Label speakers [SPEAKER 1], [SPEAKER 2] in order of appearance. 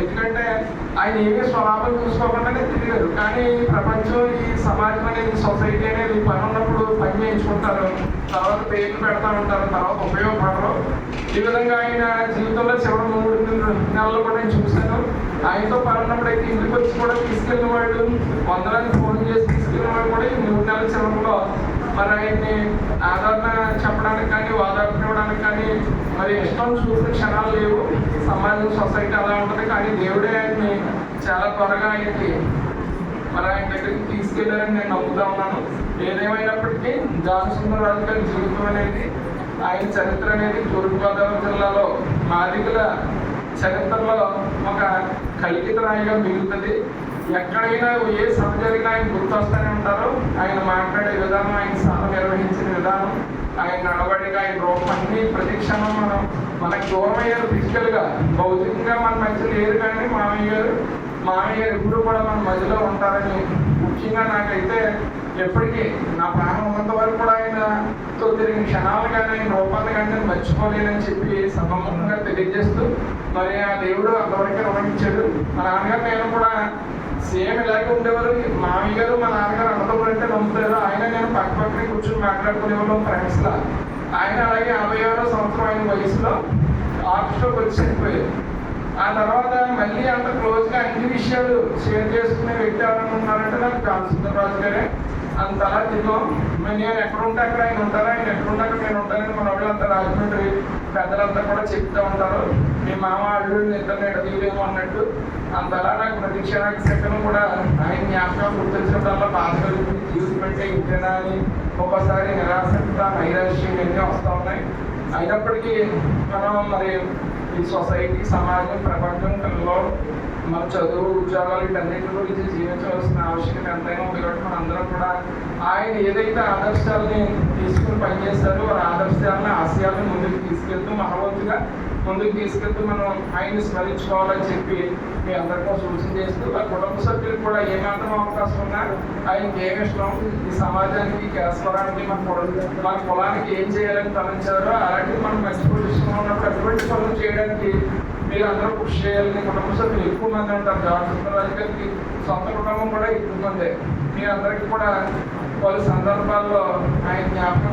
[SPEAKER 1] ఎందుకంటే ఆయన ఏమీ స్వలాభం చూసుకోకుండానే తిరిగారు. కానీ ప్రపంచం, ఈ సమాజం అనేది, సొసైటీ అనేది పని ఉన్నప్పుడు పని చేయించుకుంటారు, తర్వాత పేర్లు పెడతా ఉంటారు, తర్వాత ఉపయోగపడరు. ఈ విధంగా ఆయన జీవితంలో చివరి 3 నెలలు కూడా నేను చూశాను. ఆయనతో పని ఉన్నప్పుడు అయితే ఇంటికి వచ్చి కూడా తీసుకెళ్ళిన వాళ్ళు, వందలాన్ని ఫోన్ చేసి తీసుకెళ్ళిన వాళ్ళు కూడా ఈ 3 నెలల చివరిలో మరి ఆయన్ని ఆదరణ చెప్పడానికి కానీ, ఓదార్పు ఇవ్వడానికి కానీ మరి ఇష్టం చూసిన క్షణాలు లేవు. సమాజం, సొసైటీ అలా ఉంటుంది. కానీ దేవుడే ఆయన్ని చాలా త్వరగా ఆయనకి మరి ఆయన దగ్గరికి తీసుకెళ్లారని నేను నమ్ముతా ఉన్నాను. ఏదేమైనప్పటికీ జానసుందరరాజు గారి జీవితం అనేది, ఆయన చరిత్ర అనేది తూర్పుగోదావరి జిల్లాలో మాదిగల చరిత్రలో ఒక కలికిత రాయిగా మిగులుతుంది. ఎక్కడైనా ఏ సభ జరిగినా ఆయన గుర్తొస్తూనే ఉంటారు. ఆయన మాట్లాడే విధానం, ఆయన సభ నిర్వహించిన విధానం, ఆయన నడవడిక, ఆయన రూపం అన్ని ప్రతి క్షణం మనకు దూరం అయ్యారు. ఫిజికల్గా, భౌతికంగా మన మధ్య లేరు. కానీ మామయ్య గారు ఎప్పుడు కూడా మన మధ్యలో ఉంటారని, ముఖ్యంగా నాకైతే ఎప్పటికీ నా ప్రాణం ఉన్నంత వరకు కూడా ఆయనతో తిరిగిన క్షణాలు కానీ, ఆయన రూపాన్ని కానీ నేను మర్చిపోలేనని చెప్పి సభముఖంగా తెలియజేస్తూ, మరి ఆ దేవుడు అంతవరకే రుణించాడు. మా నాన్నగారు నేను కూడా సేమ్ ఇలాగే ఉండేవారు. మామయ్య గారు మా నాన్నగారు అన్నదమ్ములు అంటే నమ్ముతారు. ఆయన నేను పక్కనే కూర్చొని మాట్లాడుకునేవాళ్ళం ఫ్రెండ్స్లా. ఆయన అలాగే 56వ సంవత్సరం ఆయన వయసులో ఆఫీస్లోకి వచ్చి చనిపోయారు. ఆ తర్వాత మళ్ళీ అంత క్లోజ్గా అన్ని విషయాలు షేర్ చేసుకునే వ్యక్తి ఎవరైనా ఉన్నారంటే నాకు జానసుందరరాజు గారే. అంతలా తిన్నాం. నేను ఎక్కడ ఉంటే అక్కడ ఆయన ఉంటారు, ఆయన ఎక్కడ ఉంటే అక్కడ నేను ఉంటానని మన వాళ్ళంతా రాజమండ్రి పెద్దలంతా కూడా చెప్తూ ఉంటారు. మీ మామ అల్లుడిని ఇద్దరిని ఎడదీయలేము అన్నట్టు. అంతలా నాకు ప్రతి క్షణానికి సెకండ్ కూడా ఆయన జ్ఞాపకం గుర్తించినప్పుడల్లా బాధ కలుగుతుంది. జీవితం అంటే ఇంతేనా అని ఒక్కోసారి నిరాశత, నైరాశ్యం ఇవన్నీ వస్తూ ఉన్నాయి. అయినప్పటికీ మనం మరి ఈ సొసైటీ, సమాజం, ప్రపంచం, పిల్లలు, మన చదువు, ఉద్యోగాలు వీటన్నిటి గురించి జీవించవలసిన ఆవశ్యకత ఎంతైనా ఉంది. కాబట్టి మన అందరం కూడా ఆయన ఏదైతే ఆదర్శాలని తీసుకుని పనిచేస్తారో ఆ ఆదర్శాలను, ఆశయాలను ముందుకు తీసుకెళ్తూ, మహవంతుగా ముందుకు తీసుకెళ్తూ మనం ఆయన్ని స్మరించుకోవాలని చెప్పి మీ అందరికీ సూచన చేస్తూ, ఆ కుటుంబ సభ్యులకు కూడా ఏమాత్రం అవకాశం ఉన్నా ఆయనకి ఏమి ఇష్టం, ఈ సమాజానికి, కేశవరానికి, మన కులానికి ఏం చేయాలని తలంచారో అలాంటివి మనం మంచి పొజిషన్లో ఉన్నప్పుడు అటువంటి పనులు చేయడానికి మీరు అందరూ కృషి చేయాలని. కుటుంబ సభ్యులు ఎక్కువ మంది ఉంటారు. జానసుందరరాజు గారికి సొంత కుటుంబం కూడా ఎక్కువ మంది. మీ అందరికీ కూడా పలు సందర్భాల్లో ఆయన జ్ఞాపకం